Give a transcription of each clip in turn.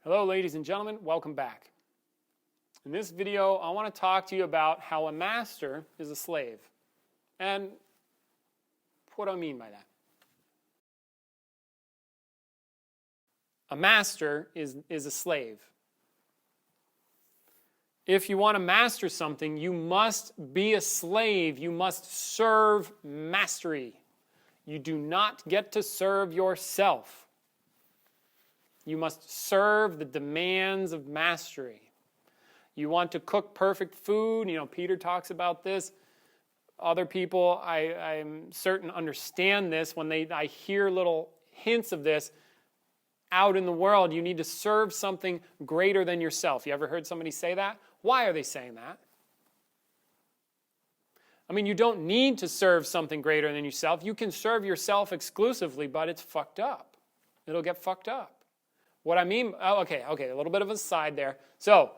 Hello, ladies and gentlemen. Welcome back. In this video, I want to talk to you about how a master is a slave. And what do I mean by that? A master is a slave. If you want to master something, you must be a slave. You must serve mastery. You do not get to serve yourself. You must serve the demands of mastery. You want to cook perfect food. Peter talks about this. Other people, I'm certain, understand this. When I hear little hints of this out in the world, you need to serve something greater than yourself. You ever heard somebody say that? Why are they saying that? You don't need to serve something greater than yourself. You can serve yourself exclusively, but it's fucked up. It'll get fucked up. What I mean, okay, a little bit of a side there. So,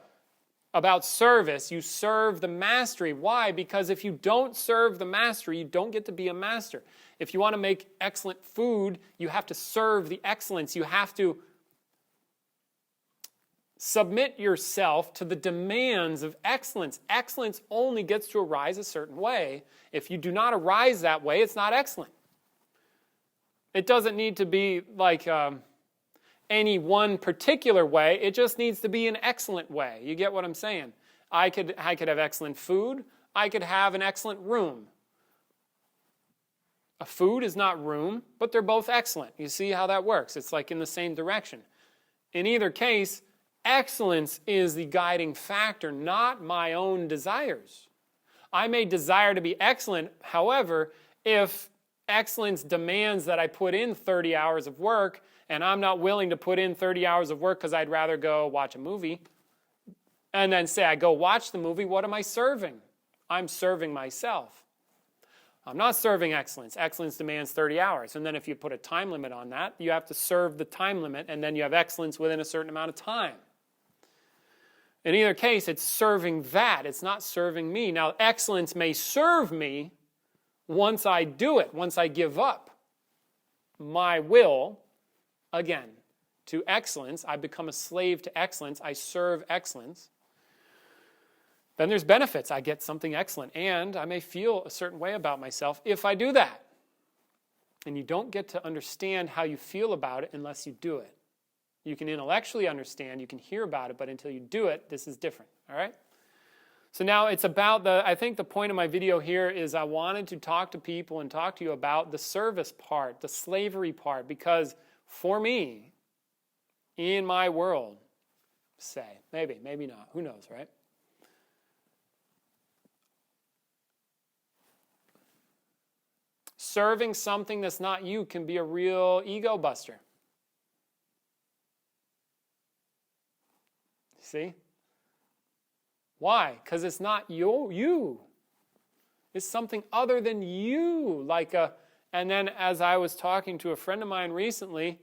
about service, you serve the mastery. Why? Because if you don't serve the mastery, you don't get to be a master. If you want to make excellent food, you have to serve the excellence. You have to submit yourself to the demands of excellence. Excellence only gets to arise a certain way. If you do not arise that way, it's not excellent. It doesn't need to be like any one particular way. It just needs to be an excellent way. You get what I'm saying? I could have excellent food. I could have an excellent room. A food is not room, but they're both excellent. You see how that works? It's like in the same direction. In either case, excellence is the guiding factor, not my own desires. I may desire to be excellent. However, if excellence demands that I put in 30 hours of work, and I'm not willing to put in 30 hours of work because I'd rather go watch a movie, and then say I go watch the movie, what am I serving? I'm serving myself. I'm not serving excellence. Excellence demands 30 hours. And then if you put a time limit on that, you have to serve the time limit, and then you have excellence within a certain amount of time. In either case, it's serving that. It's not serving me. Now, excellence may serve me once I do it, once I give up my will, again, to excellence. I become a slave to excellence. I serve excellence. Then there's benefits. I get something excellent, and I may feel a certain way about myself if I do that. And you don't get to understand how you feel about it unless you do it. You can intellectually understand, you can hear about it, but until you do it, this is different, all right? So now it's about I think the point of my video here is I wanted to talk to people and talk to you about the service part, the slavery part, because for me, in my world, say, maybe not, who knows, right? Serving something that's not you can be a real ego buster. See? Why? Because it's not you. It's something other than you. And then as I was talking to a friend of mine recently,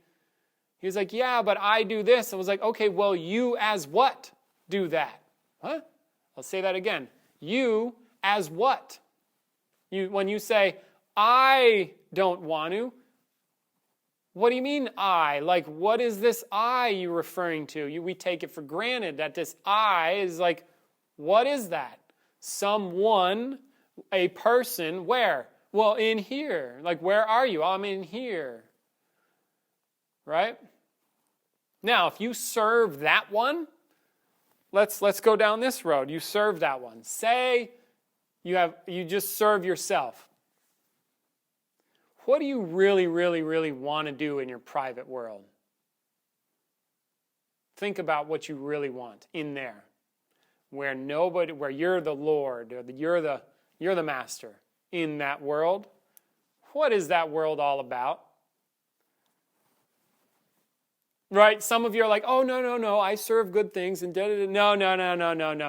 he was like, yeah, but I do this. I was like, okay, well, you as what do that? Huh? I'll say that again. You as what? When you say, I don't want to, what do you mean I? What is this I you're referring to? We take it for granted that this I is what is that? Someone, a person, where? Well, in here. Where are you? I'm in here. Right? Now, if you serve that one, let's go down this road. You serve that one. Say you just serve yourself. What do you really, really, really want to do in your private world? Think about what you really want in there. Where you're the Lord, or you're the master in that world. What is that world all about? Right? Some of you are like, oh, no, I serve good things and da-da-da.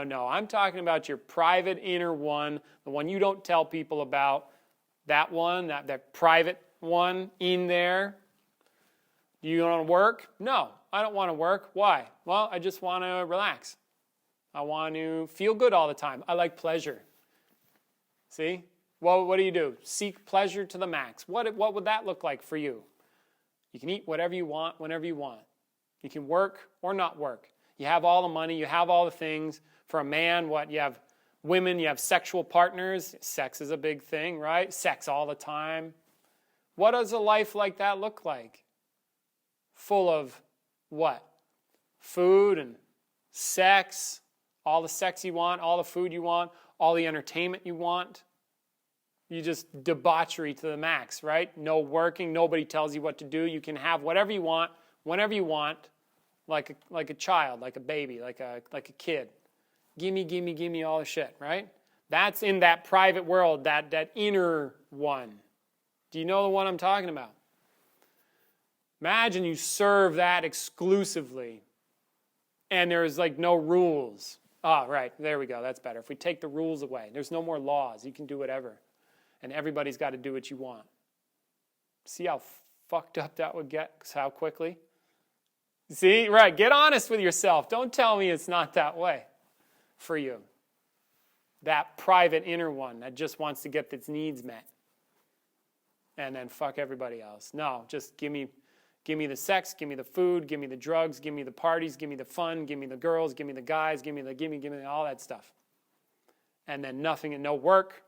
No. I'm talking about your private inner one, the one you don't tell people about. That one, that private one in there. Do you want to work? No, I don't want to work. Why? Well, I just want to relax. I want to feel good all the time. I like pleasure. See? Well, what do? Seek pleasure to the max. What would that look like for you? You can eat whatever you want, whenever you want. You can work or not work. You have all the money, you have all the things. For a man, what? You have women, you have sexual partners. Sex is a big thing, right? Sex all the time. What does a life like that look like? Full of what? Food and sex, all the sex you want, all the food you want, all the entertainment you want. You just debauchery to the max, right? No working, nobody tells you what to do. You can have whatever you want, whenever you want, like a child, like a baby, like a kid. Gimme all the shit, right? That's in that private world, that inner one. Do you know the one I'm talking about? Imagine you serve that exclusively and there's like no rules. Ah, right, there we go, that's better. If we take the rules away, there's no more laws. You can do whatever. And everybody's got to do what you want. See how fucked up that would get? How quickly? See, right, get honest with yourself. Don't tell me it's not that way for you. That private inner one that just wants to get its needs met. And then fuck everybody else. No, just give me the sex, give me the food, give me the drugs, give me the parties, give me the fun, give me the girls, give me the guys, give me all that stuff. And then nothing and no work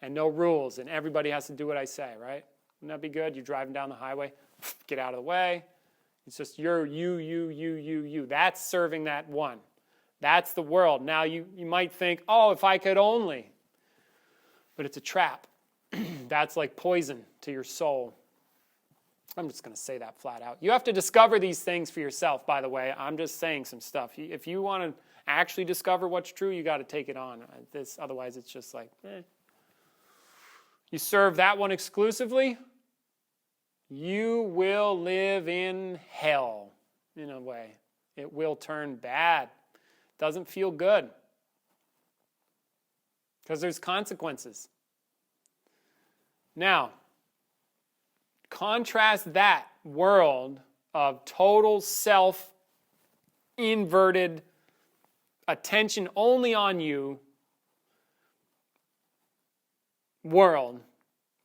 and no rules, and everybody has to do what I say, right? Wouldn't that be good? You're driving down the highway, get out of the way. It's just you. That's serving that one. That's the world. Now you might think, oh, if I could only. But it's a trap. That's like poison to your soul. I'm just going to say that flat out. You have to discover these things for yourself, by the way. I'm just saying some stuff. If you want to actually discover what's true, you got to take it on. Otherwise, it's just like, You serve that one exclusively, you will live in hell, in a way. It will turn bad. Doesn't feel good. Because there's consequences. Now, contrast that world of total self-inverted attention only on you world,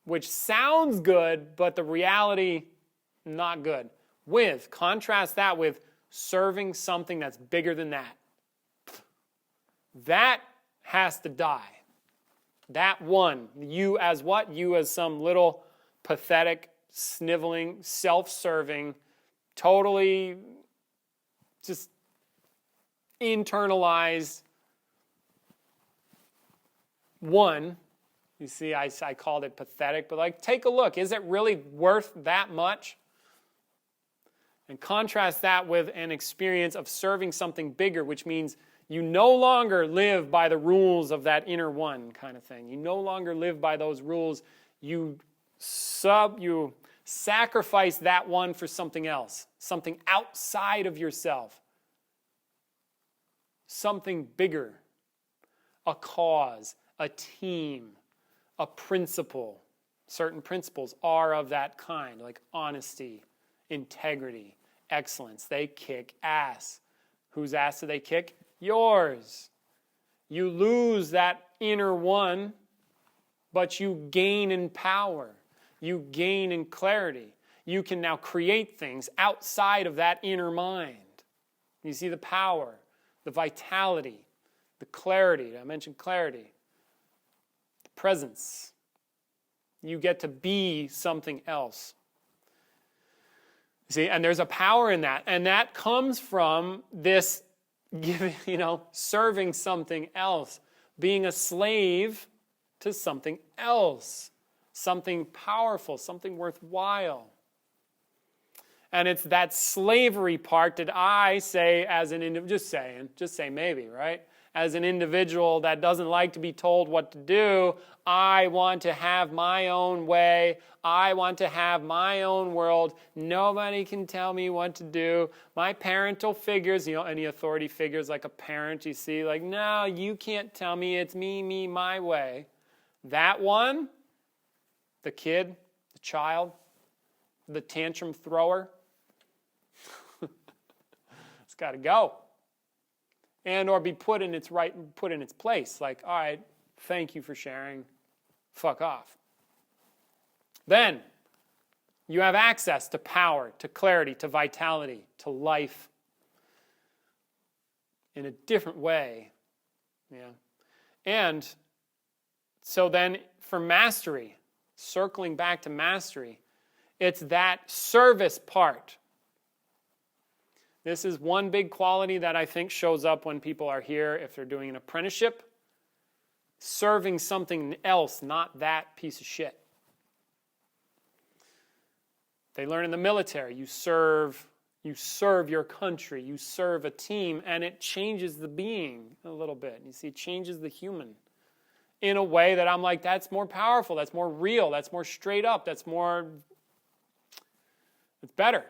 which sounds good, but the reality, not good. Contrast that with serving something that's bigger than that. That has to die. That one, you as what? You as some little pathetic, sniveling, self-serving, totally just internalized one. You see, I called it pathetic, but like, take a look. Is it really worth that much? And contrast that with an experience of serving something bigger, which means you no longer live by the rules of that inner one kind of thing. You no longer live by those rules. You sacrifice that one for something else, something outside of yourself, something bigger, a cause, a team, a principle. Certain principles are of that kind, like honesty, integrity, excellence. They kick ass. Whose ass do they kick? Yours. You lose that inner one, but you gain in power. You gain in clarity. You can now create things outside of that inner mind. You see the power, the vitality, the clarity. I mentioned clarity. The presence. You get to be something else. See, and there's a power in that. And that comes from this giving, serving something else, being a slave to something else, something powerful, something worthwhile. And it's that slavery part that I say as an individual, just say maybe, right? As an individual that doesn't like to be told what to do, I want to have my own way. I want to have my own world. Nobody can tell me what to do. My parental figures, any authority figures like a parent, you see, like, no, you can't tell me. It's me, my way. That one, the kid, the child, the tantrum thrower, it's got to go. And or be put in its place. Like, all right, thank you for sharing. Fuck off. Then, You have access to power, to clarity, to vitality, to life in a different way. Yeah. And so then for mastery, circling back to mastery, it's that service part. This is one big quality that I think shows up when people are here if they're doing an apprenticeship. Serving something else, not that piece of shit. They learn in the military, you serve your country, you serve a team, and it changes the being a little bit. You see, it changes the human in a way that I'm like, that's more powerful, that's more real, that's more straight up, it's better.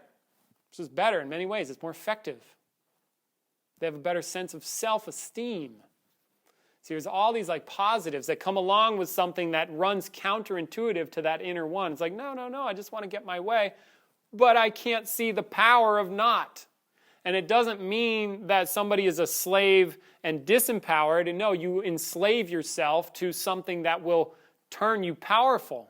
This is better in many ways. It's more effective. They have a better sense of self-esteem. See, there's all these like positives that come along with something that runs counterintuitive to that inner one. It's like, no, I just want to get my way, but I can't see the power of not. And it doesn't mean that somebody is a slave and disempowered. And no, you enslave yourself to something that will turn you powerful.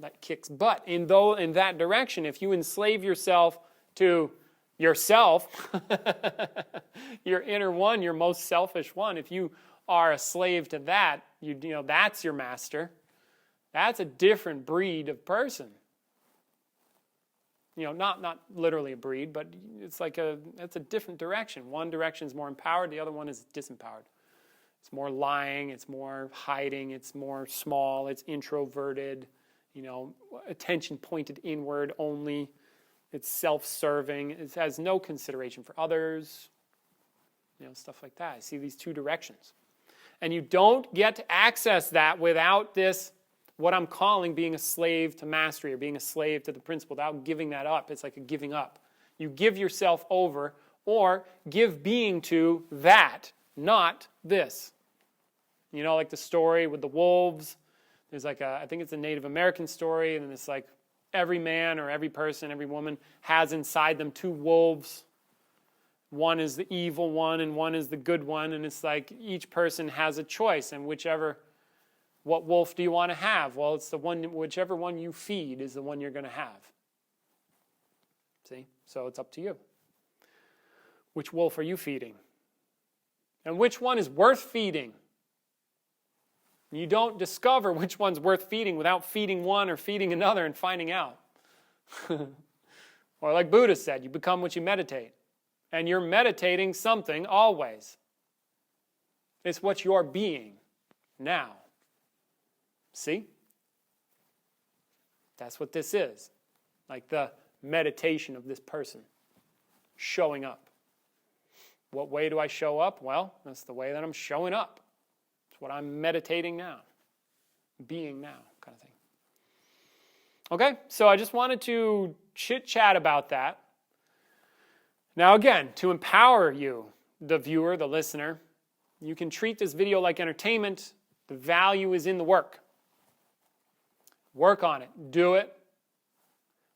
That kicks butt. In that direction, if you enslave yourself to yourself, your inner one, your most selfish one, if you are a slave to that, that's your master. That's a different breed of person. Not literally a breed, but it's a different direction. One direction is more empowered, the other one is disempowered. It's more lying, it's more hiding, it's more small, it's introverted, attention pointed inward only. It's self-serving. It has no consideration for others. Stuff like that. I see these two directions. And you don't get to access that without this, what I'm calling being a slave to mastery or being a slave to the principle, without giving that up. It's like a giving up. You give yourself over or give being to that, not this. Like the story with the wolves. There's I think it's a Native American story, and it's like every man or every person, every woman has inside them two wolves. One is the evil one and one is the good one, and it's like each person has a choice, and what wolf do you want to have? Well, it's whichever one you feed is the one you're going to have. See? So it's up to you. Which wolf are you feeding? And which one is worth feeding? You don't discover which one's worth feeding without feeding one or feeding another and finding out. Or like Buddha said, you become what you meditate. And you're meditating something always. It's what you're being now. See? That's what this is. Like the meditation of this person showing up. What way do I show up? Well, that's the way that I'm showing up. What I'm meditating now, being now, kind of thing. Okay, so I just wanted to chit-chat about that. Now again, to empower you, the viewer, the listener, you can treat this video like entertainment. The value is in the work. Work on it. Do it.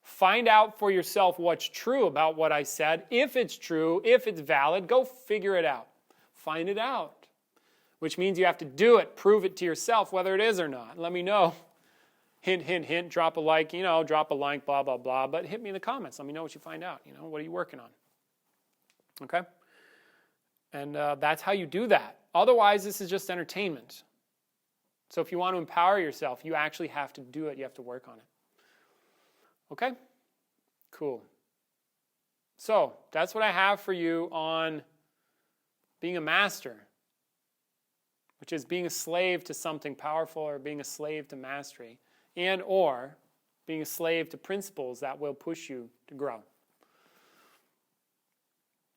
Find out for yourself what's true about what I said. If it's true, if it's valid, go figure it out. Find it out. Which means you have to do it, prove it to yourself whether it is or not. Let me know. Hint, hint, hint, drop a like, drop a like, blah, blah, blah. But hit me in the comments. Let me know what you find out. What are you working on? Okay? And that's how you do that. Otherwise, this is just entertainment. So if you want to empower yourself, you actually have to do it. You have to work on it. Okay? Cool. So that's what I have for you on being a master, which is being a slave to something powerful or being a slave to mastery, and or being a slave to principles that will push you to grow.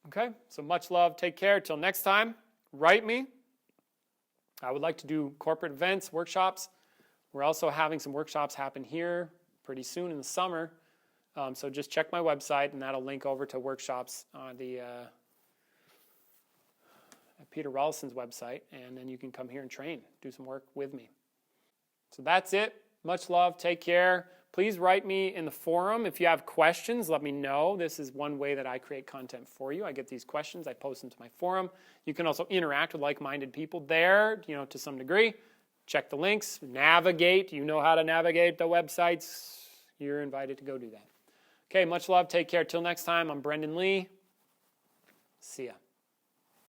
Okay, so much love. Take care. Till next time, write me. I would like to do corporate events, workshops. We're also having some workshops happen here pretty soon in the summer. So just check my website, and that'll link over to workshops on the Peter Rollison's website, and then you can come here and train, do some work with me. So that's it. Much love. Take care. Please write me in the forum. If you have questions, let me know. This is one way that I create content for you. I get these questions. I post them to my forum. You can also interact with like-minded people there, to some degree. check the links, navigate. You know how to navigate the websites. You're invited to go do that. Okay, much love. Take care. Till next time, I'm Brendan Lee. See ya.